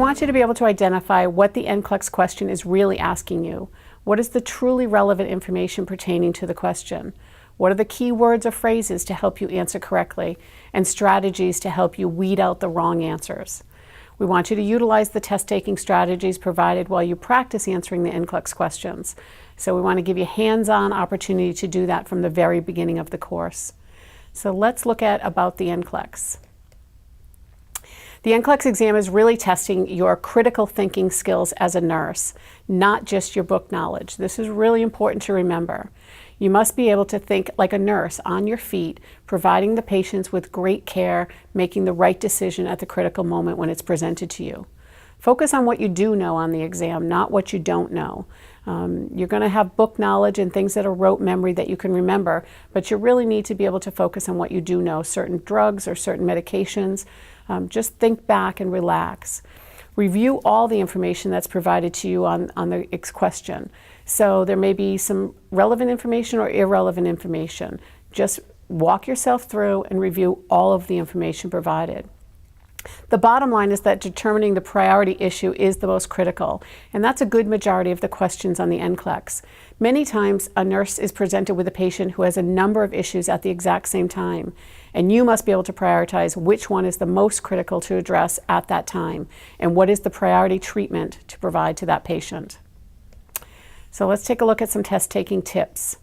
want you to be able to identify what the NCLEX question is really asking you. What is the truly relevant information pertaining to the question? What are the key words or phrases to help you answer correctly, and strategies to help you weed out the wrong answers? We want you to utilize the test-taking strategies provided while you practice answering the NCLEX questions. So we want to give you hands-on opportunity to do that from the very beginning of the course. So let's look at about the NCLEX. The NCLEX exam is really testing your critical thinking skills as a nurse, not just your book knowledge. This is really important to remember. You must be able to think like a nurse on your feet, providing the patients with great care, making the right decision at the critical moment when it's presented to you. Focus on what you do know on the exam, not what you don't know. You're going to have book knowledge and things that are rote memory that you can remember, but you really need to be able to focus on what you do know, certain drugs or certain medications. Just think back and relax. Review all the information that's provided to you on the question. So there may be some relevant information or irrelevant information. Just walk yourself through and review all of the information provided. The bottom line is that determining the priority issue is the most critical, and that's a good majority of the questions on the NCLEX. Many times a nurse is presented with a patient who has a number of issues at the exact same time, and you must be able to prioritize which one is the most critical to address at that time, and what is the priority treatment to provide to that patient. So let's take a look at some test-taking tips.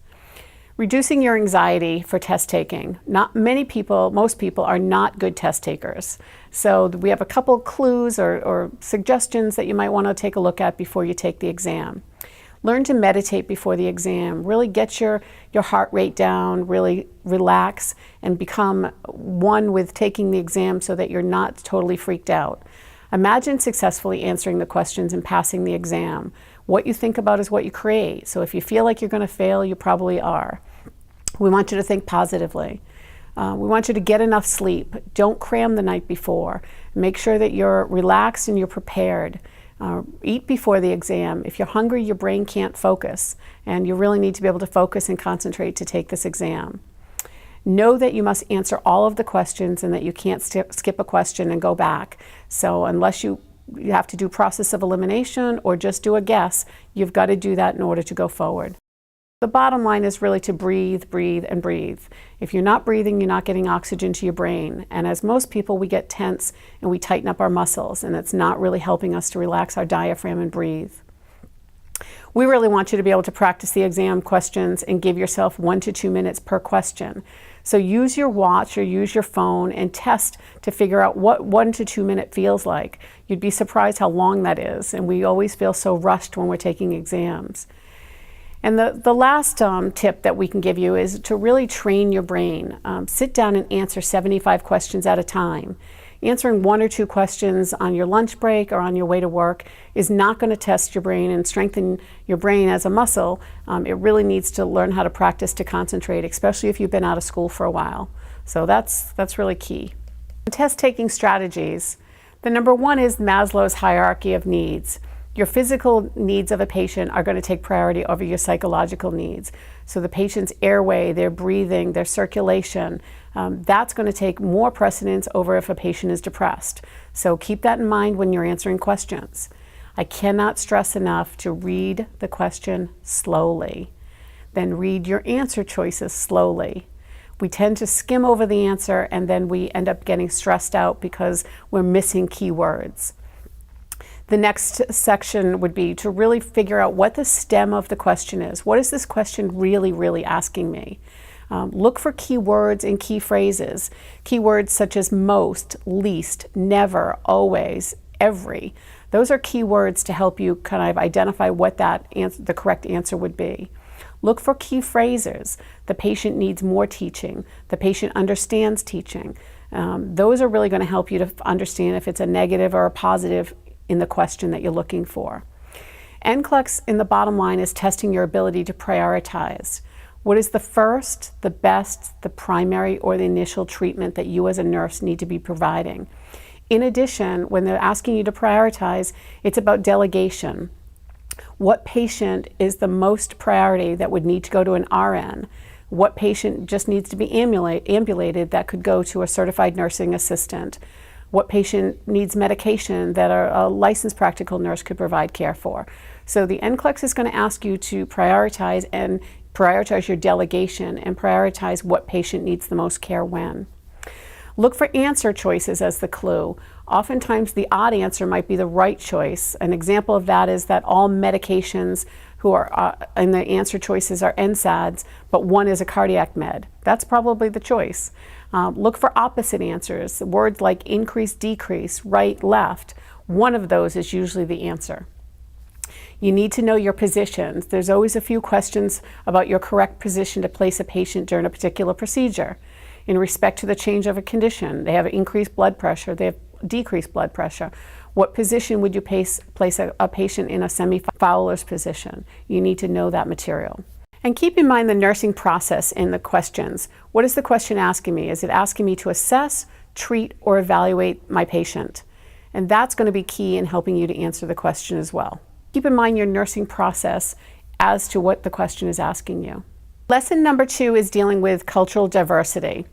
Reducing your anxiety for test taking. Most people are not good test takers. So we have a couple clues or suggestions that you might want to take a look at before you take the exam. Learn to meditate before the exam. Really get your heart rate down, really relax, and become one with taking the exam so that you're not totally freaked out. Imagine successfully answering the questions and passing the exam. What you think about is what you create. So if you feel like you're going to fail, you probably are. We want you to think positively. We want you to get enough sleep. Don't cram the night before. Make sure that you're relaxed and you're prepared. Eat before the exam. If you're hungry, your brain can't focus, and you really need to be able to focus and concentrate to take this exam. Know that you must answer all of the questions and that you can't skip a question and go back. So unless you have to do process of elimination or just do a guess, you've got to do that in order to go forward. The bottom line is really to breathe, breathe, and breathe. If you're not breathing, you're not getting oxygen to your brain. And as most people, we get tense and we tighten up our muscles, and it's not really helping us to relax our diaphragm and breathe. We really want you to be able to practice the exam questions and give yourself 1 to 2 minutes per question. So use your watch or use your phone and test to figure out what 1 to 2 minute feels like. You'd be surprised how long that is, and we always feel so rushed when we're taking exams. And the last tip that we can give you is to really train your brain. Sit down and answer 75 questions at a time. Answering 1 or 2 questions on your lunch break or on your way to work is not going to test your brain and strengthen your brain as a muscle. It really needs to learn how to practice to concentrate, especially if you've been out of school for a while. So that's really key. Test-taking strategies. The number 1 is Maslow's hierarchy of needs. Your physical needs of a patient are going to take priority over your psychological needs. So the patient's airway, their breathing, their circulation, that's going to take more precedence over if a patient is depressed. So keep that in mind when you're answering questions. I cannot stress enough to read the question slowly. Then read your answer choices slowly. We tend to skim over the answer and then we end up getting stressed out because we're missing key words. The next section would be to really figure out what the stem of the question is. What is this question really, really asking me? Look for key words and key phrases. Key words such as most, least, never, always, every. Those are key words to help you kind of identify what the correct answer would be. Look for key phrases. The patient needs more teaching. The patient understands teaching. Those are really going to help you to understand if it's a negative or a positive in the question that you're looking for. NCLEX in the bottom line is testing your ability to prioritize. What is the first, the best, the primary, or the initial treatment that you as a nurse need to be providing? In addition, when they're asking you to prioritize, it's about delegation. What patient is the most priority that would need to go to an RN? What patient just needs to be ambulated that could go to a certified nursing assistant? what patient needs medication that a licensed practical nurse could provide care for. So the NCLEX is going to ask you to prioritize your delegation and prioritize what patient needs the most care when. Look for answer choices as the clue. Oftentimes the odd answer might be the right choice. An example of that is that all medications who are in the answer choices are NSAIDs, but one is a cardiac med. That's probably the choice. Look for opposite answers. Words like increase, decrease, right, left. One of those is usually the answer. You need to know your positions. There's always a few questions about your correct position to place a patient during a particular procedure. In respect to the change of a condition, they have increased blood pressure, they have decreased blood pressure. What position would you place a patient in a semi-Fowler's position? You need to know that material. And keep in mind the nursing process in the questions. What is the question asking me? Is it asking me to assess, treat, or evaluate my patient? And that's going to be key in helping you to answer the question as well. Keep in mind your nursing process as to what the question is asking you. Lesson number 2 is dealing with cultural diversity.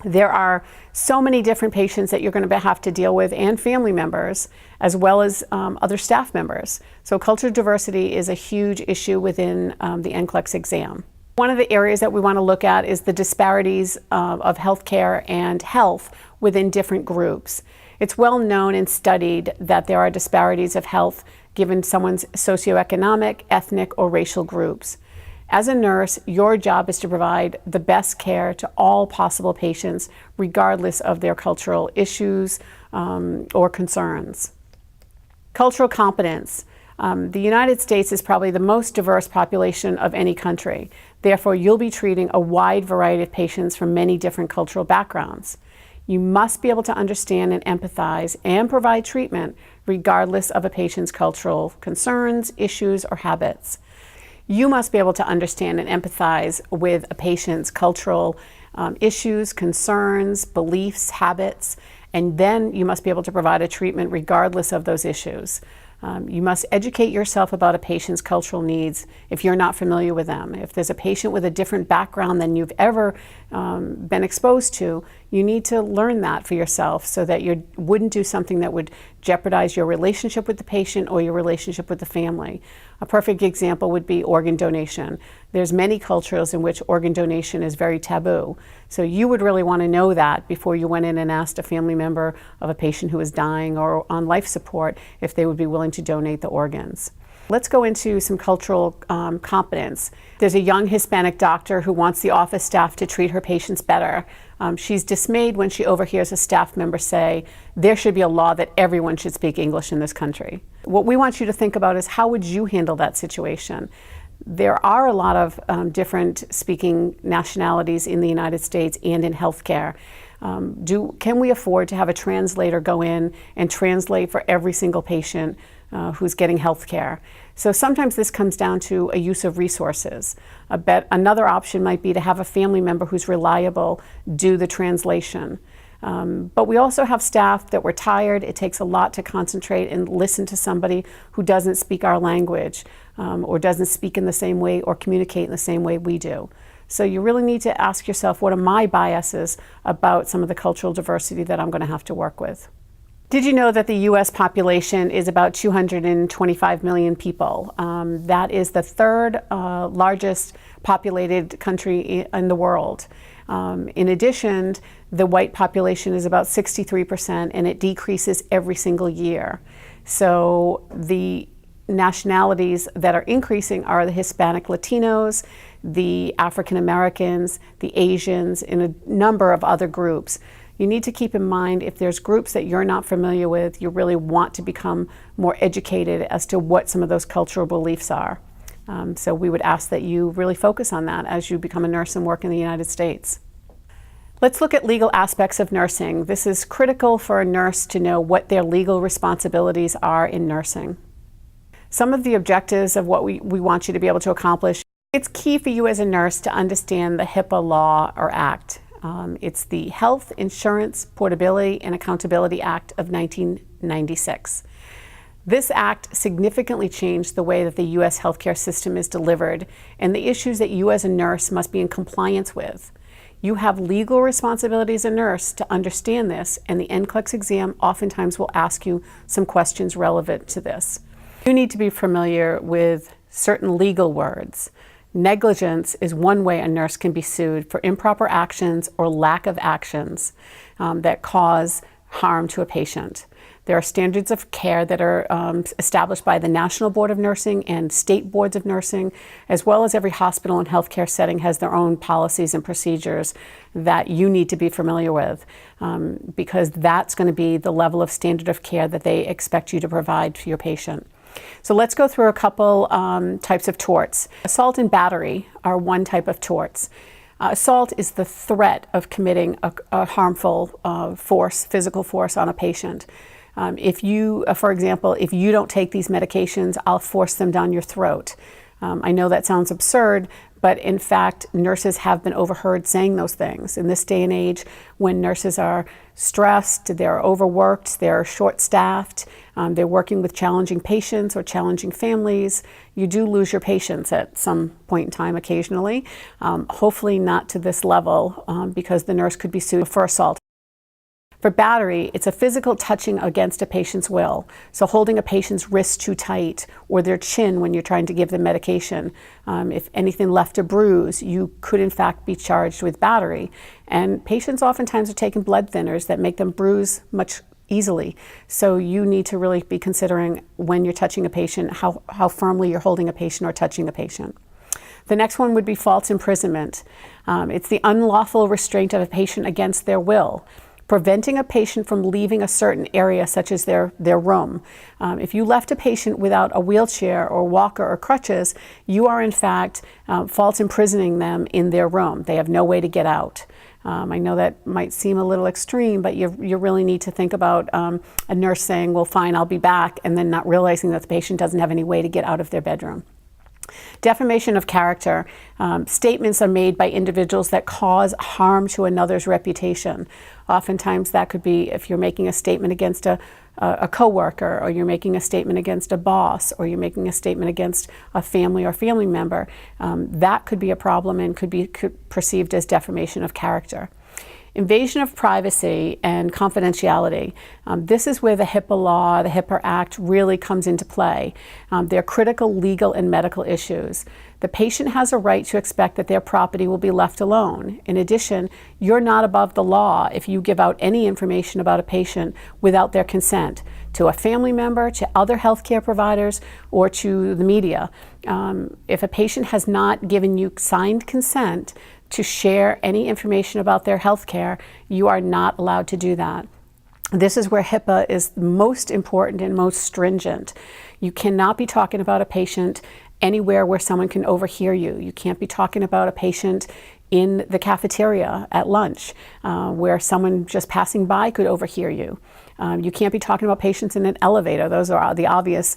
There are so many different patients that you're going to have to deal with, and family members, as well as other staff members. So cultural diversity is a huge issue within the NCLEX exam. One of the areas that we want to look at is the disparities of healthcare and health within different groups. It's well known and studied that there are disparities of health given someone's socioeconomic, ethnic, or racial groups. As a nurse, your job is to provide the best care to all possible patients, regardless of their cultural issues or concerns. Cultural competence. The United States is probably the most diverse population of any country. Therefore, you'll be treating a wide variety of patients from many different cultural backgrounds. You must be able to understand and empathize and provide treatment regardless of a patient's cultural concerns, issues, or habits. You must be able to understand and empathize with a patient's cultural issues, concerns, beliefs, habits, and then you must be able to provide a treatment regardless of those issues. You must educate yourself about a patient's cultural needs if you're not familiar with them. If there's a patient with a different background than you've ever been exposed to, you need to learn that for yourself so that you wouldn't do something that would jeopardize your relationship with the patient or your relationship with the family. A perfect example would be organ donation. There's many cultures in which organ donation is very taboo. So you would really want to know that before you went in and asked a family member of a patient who is dying or on life support if they would be willing to donate the organs. Let's go into some cultural competence. There's a young Hispanic doctor who wants the office staff to treat her patients better. She's dismayed when she overhears a staff member say, there should be a law that everyone should speak English in this country. What we want you to think about is how would you handle that situation? There are a lot of different speaking nationalities in the United States and in healthcare. Can we afford to have a translator go in and translate for every single patient who's getting health care? So sometimes this comes down to a use of resources. Another option might be to have a family member who's reliable do the translation. But we also have staff that we're tired. It takes a lot to concentrate and listen to somebody who doesn't speak our language or doesn't speak in the same way or communicate in the same way we do. So you really need to ask yourself, what are my biases about some of the cultural diversity that I'm going to have to work with? Did you know that the U.S. population is about 225 million people? That is the third largest populated country in the world. In addition, the white population is about 63% and it decreases every single year. So the nationalities that are increasing are the Hispanic Latinos, the African Americans, the Asians, and a number of other groups. You need to keep in mind if there's groups that you're not familiar with, you really want to become more educated as to what some of those cultural beliefs are. So we would ask that you really focus on that as you become a nurse and work in the United States. Let's look at legal aspects of nursing. This is critical for a nurse to know what their legal responsibilities are in nursing. Some of the objectives of what we want you to be able to accomplish. It's key for you as a nurse to understand the HIPAA law or act. It's the Health Insurance Portability and Accountability Act of 1996. This act significantly changed the way that the U.S. healthcare system is delivered and the issues that you as a nurse must be in compliance with. You have legal responsibility as a nurse to understand this, and the NCLEX exam oftentimes will ask you some questions relevant to this. You need to be familiar with certain legal words. Negligence is one way a nurse can be sued for improper actions or lack of actions that cause harm to a patient. There are standards of care that are established by the National Board of Nursing and state boards of nursing, as well as every hospital and healthcare setting has their own policies and procedures that you need to be familiar with, because that's going to be the level of standard of care that they expect you to provide to your patient. So let's go through a couple types of torts. Assault and battery are one type of torts. Assault is the threat of committing a harmful force, physical force on a patient. If you, for example, if you don't take these medications, I'll force them down your throat. I know that sounds absurd, but in fact, nurses have been overheard saying those things. In this day and age, when nurses are stressed, they're overworked, they're short-staffed, they're working with challenging patients or challenging families, you do lose your patients at some point in time occasionally. Hopefully not to this level, because the nurse could be sued for assault. For battery, it's a physical touching against a patient's will. So holding a patient's wrist too tight or their chin when you're trying to give them medication. If anything left a bruise, you could in fact be charged with battery. And patients oftentimes are taking blood thinners that make them bruise much easily. So you need to really be considering when you're touching a patient, how firmly you're holding a patient or touching a patient. The next one would be false imprisonment. It's the unlawful restraint of a patient against their will. Preventing a patient from leaving a certain area, such as their room. If you left a patient without a wheelchair or walker or crutches, you are in fact false imprisoning them in their room. They have no way to get out. I know that might seem a little extreme, but you really need to think about a nurse saying, well, fine, I'll be back, and then not realizing that the patient doesn't have any way to get out of their bedroom. Defamation of character. Statements are made by individuals that cause harm to another's reputation. Oftentimes that could be if you're making a statement against a coworker, or you're making a statement against a boss, or you're making a statement against a family or family member. That could be a problem and could be perceived as defamation of character. Invasion of privacy and confidentiality. This is where the HIPAA law, the HIPAA Act really comes into play. They're critical legal and medical issues. The patient has a right to expect that their property will be left alone. In addition, you're not above the law if you give out any information about a patient without their consent to a family member, to other healthcare providers, or to the media. If a patient has not given you signed consent to share any information about their health care, you are not allowed to do that. This is where HIPAA is most important and most stringent. You cannot be talking about a patient anywhere where someone can overhear you. You can't be talking about a patient in the cafeteria at lunch, where someone just passing by could overhear you. You can't be talking about patients in an elevator. Those are the obvious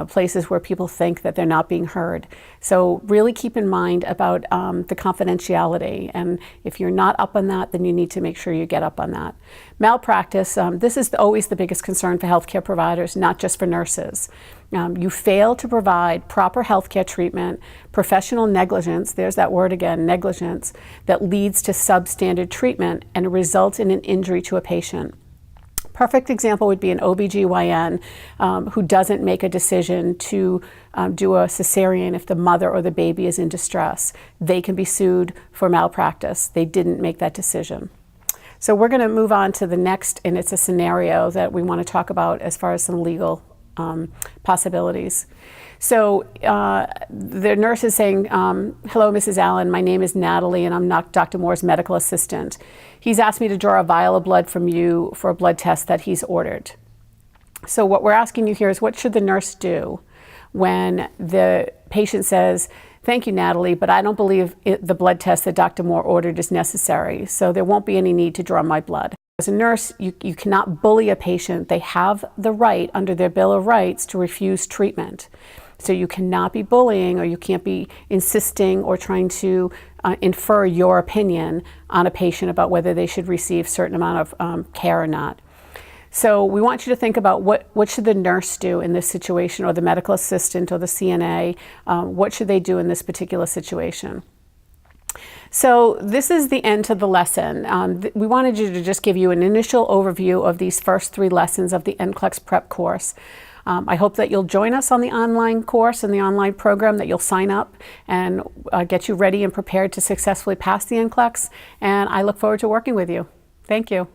places where people think that they're not being heard. So really keep in mind about the confidentiality. And if you're not up on that, then you need to make sure you get up on that. Malpractice, this is always the biggest concern for healthcare providers, not just for nurses. You fail to provide proper healthcare treatment, professional negligence, there's that word again, negligence, that leads to substandard treatment and results in an injury to a patient. Perfect example would be an OBGYN who doesn't make a decision to do a cesarean if the mother or the baby is in distress. They can be sued for malpractice. They didn't make that decision. So we're going to move on to the next, and it's a scenario that we want to talk about as far as some legal possibilities. So the nurse is saying, hello, Mrs. Allen, my name is Natalie, and I'm not Dr. Moore's medical assistant. He's asked me to draw a vial of blood from you for a blood test that he's ordered. So what we're asking you here is, what should the nurse do when the patient says, thank you, Natalie, but I don't believe the blood test that Dr. Moore ordered is necessary, so there won't be any need to draw my blood. As a nurse, you cannot bully a patient. They have the right under their Bill of Rights to refuse treatment. So you cannot be bullying, or you can't be insisting or trying to infer your opinion on a patient about whether they should receive a certain amount of care or not. So we want you to think about what should the nurse do in this situation, or the medical assistant or the CNA, what should they do in this particular situation? So this is the end to the lesson. We wanted you to just give you an initial overview of these first 3 lessons of the NCLEX Prep course. I hope that you'll join us on the online course and the online program, that you'll sign up and get you ready and prepared to successfully pass the NCLEX. And I look forward to working with you. Thank you.